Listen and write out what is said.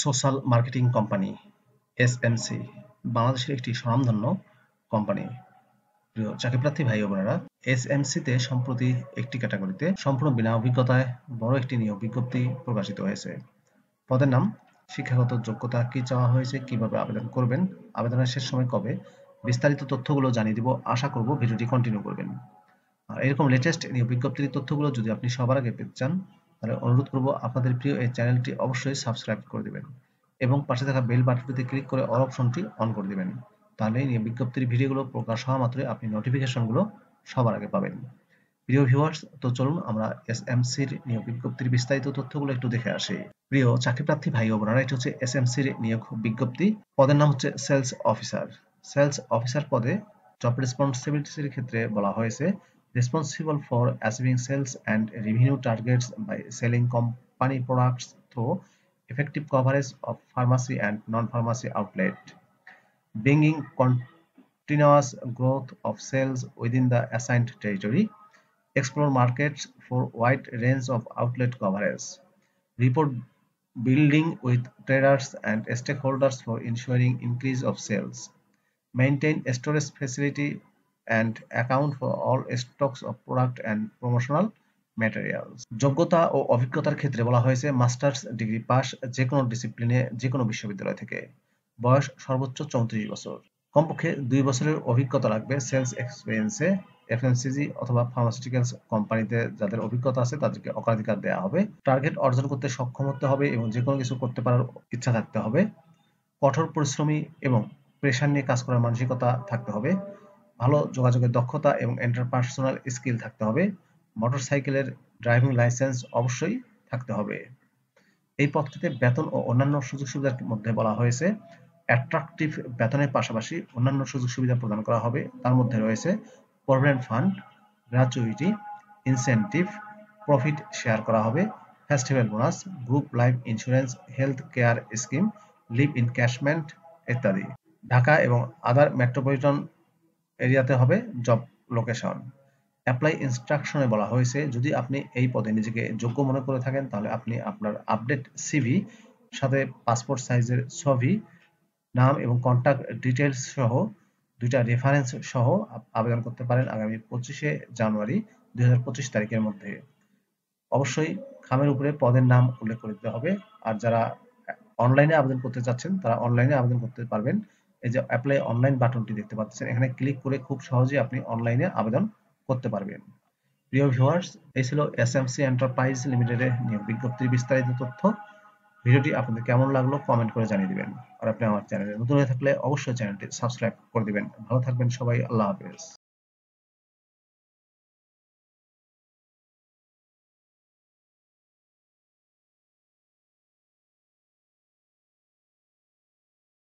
Social marketing company SMC বাংলাদেশের একটি স্বনামধন্য কোম্পানি। প্রিয় চাকরিপ্রার্থী ভাই ও বোনেরা, এসএমসিতে সম্প্রতি একটি ক্যাটাগরিতে সম্পূর্ণ বিনা অভিজ্ঞতায় বড় একটি নিয়োগ বিজ্ঞপ্তি প্রকাশিত হয়েছে। পদের নাম, শিক্ষাগত যোগ্যতা কি চাওয়া হয়েছে, কিভাবে আবেদন করবেন, আবেদনের শেষ সময় কবে, বিস্তারিত তথ্যগুলো জানিয়ে দিব। আশা করব ভিডিওটি কন্টিনিউ করবেন। আর এরকম লেটেস্ট নিয়োগ বিজ্ঞপ্তির তথ্যগুলো যদি আপনি সবার আগে পেতে চান, তাহলে অনুরোধ করব আপনাদের প্রিয় এই চ্যানেলটি অবশ্যই সাবস্ক্রাইব করে দিবেন এবং পাশে থাকা বেল বাটনটিতে ক্লিক করে অল অপশনটি অন করে দিবেন। তাহলে নিয়োগ বিজ্ঞপ্তির ভিডিওগুলো প্রকাশ হওয়া মাত্রই আপনি নোটিফিকেশনগুলো সবার আগে পাবেন। প্রিয় ভিউয়ার্স, তো চলুন আমরা এসএমসির নিয়োগ বিজ্ঞপ্তির বিস্তারিত তথ্যগুলো একটু দেখে আসি। প্রিয় চাকরিপ্রার্থী ভাই ও বোনেরা, এটি হচ্ছে এসএমসির নিয়োগ বিজ্ঞপ্তি। পদের নাম হচ্ছে সেলস অফিসার। সেলস অফিসার পদে জব রেসপন্সিবিলিটির ক্ষেত্রে বলা হয়েছে responsible for achieving sales and revenue targets by selling company products through effective coverage of pharmacy and non-pharmacy outlet, bringing continuous growth of sales within the assigned territory, explore markets for wide range of outlet coverage, report building with traders and stakeholders for ensuring increase of sales, maintain a storage facility and account for all stocks of product and promotional materials. যোগ্যতা ও অভিজ্ঞতার ক্ষেত্রে বলা হয়েছে masters degree pass যে কোনো ডিসিপ্লিনে যে কোনো বিশ্ববিদ্যালয় থেকে, বয়স সর্বোচ্চ 34 বছর, কমপক্ষে 2 বছরের অভিজ্ঞতা লাগবে সেলস এক্সপিরিয়েন্সে। এফএমসিজি অথবা ফার্মাসিউটিক্যালস কোম্পানিতে যাদের অভিজ্ঞতা আছে তাদেরকে অগ্রাধিকার দেওয়া হবে। টার্গেট অর্জন করতে সক্ষম হতে হবে এবং যে কোনো কিছু করতে পারার ইচ্ছা থাকতে হবে। কঠোর পরিশ্রমী এবং প্রেশার নিয়ে কাজ করার মানসিকতা থাকতে হবে। ভালো যোগাযোগের দক্ষতা এবং ইন্টারপার্সোনাল স্কিল থাকতে হবে। মোটরসাইকেলের ড্রাইভিং লাইসেন্স অবশ্যই থাকতে হবে। এই পদটিতে বেতন ও অন্যান্য সুযোগ সুবিধার মধ্যে বলা হয়েছে অ্যাট্রাকটিভ বেতনের পাশাপাশি অন্যান্য সুযোগ সুবিধা প্রদান করা হবে। তার মধ্যে রয়েছে provident fund, gratuity, incentive, profit share করা হবে, festival bonus, group life insurance, health care scheme, leave encashment ইত্যাদি। ঢাকা এবং আদার মেট্রোপলিটন এরিয়াতে হবে জব লোকেশন। অ্যাপ্লাই ইনস্ট্রাকশনে বলা হয়েছে যদি আপনি এই পদে নিজেকে যোগ্য মনে করে থাকেন তাহলে আপনি আপনার আপডেট সিভি সাথে পাসপোর্ট সাইজের ছবি, নাম এবং কন্টাক্ট ডিটেলস সহ 2টা রেফারেন্স সহ আবেদন করতে পারেন আগামী 25শে জানুয়ারি 2025 তারিখের মধ্যে। অবশ্যই খামের উপরে পদের নাম উল্লেখ করে দিতে হবে। আর যারা অনলাইনে আবেদন করতে চাচ্ছেন তারা অনলাইনে আবেদন করতে পারবেন। এই যে অ্যাপ্লাই অনলাইন বাটনটি দেখতে পাচ্ছেন, এখানে ক্লিক করে খুব সহজেই আপনি অনলাইনে আবেদন করতে পারবেন। প্রিয় ভিউয়ার্স, এই ছিল এসএমসি এন্টারপ্রাইজ লিমিটেডের নিয়োগ বিজ্ঞপ্তির বিস্তারিত তথ্য। ভিডিওটি আপনাদের কেমন লাগলো কমেন্ট করে জানিয়ে দিবেন। আর আপনি আমার চ্যানেলে নতুন হয়ে থাকলে অবশ্যই চ্যানেলটি সাবস্ক্রাইব করে দিবেন। ভালো থাকবেন সবাই, আল্লাহ হাফেজ।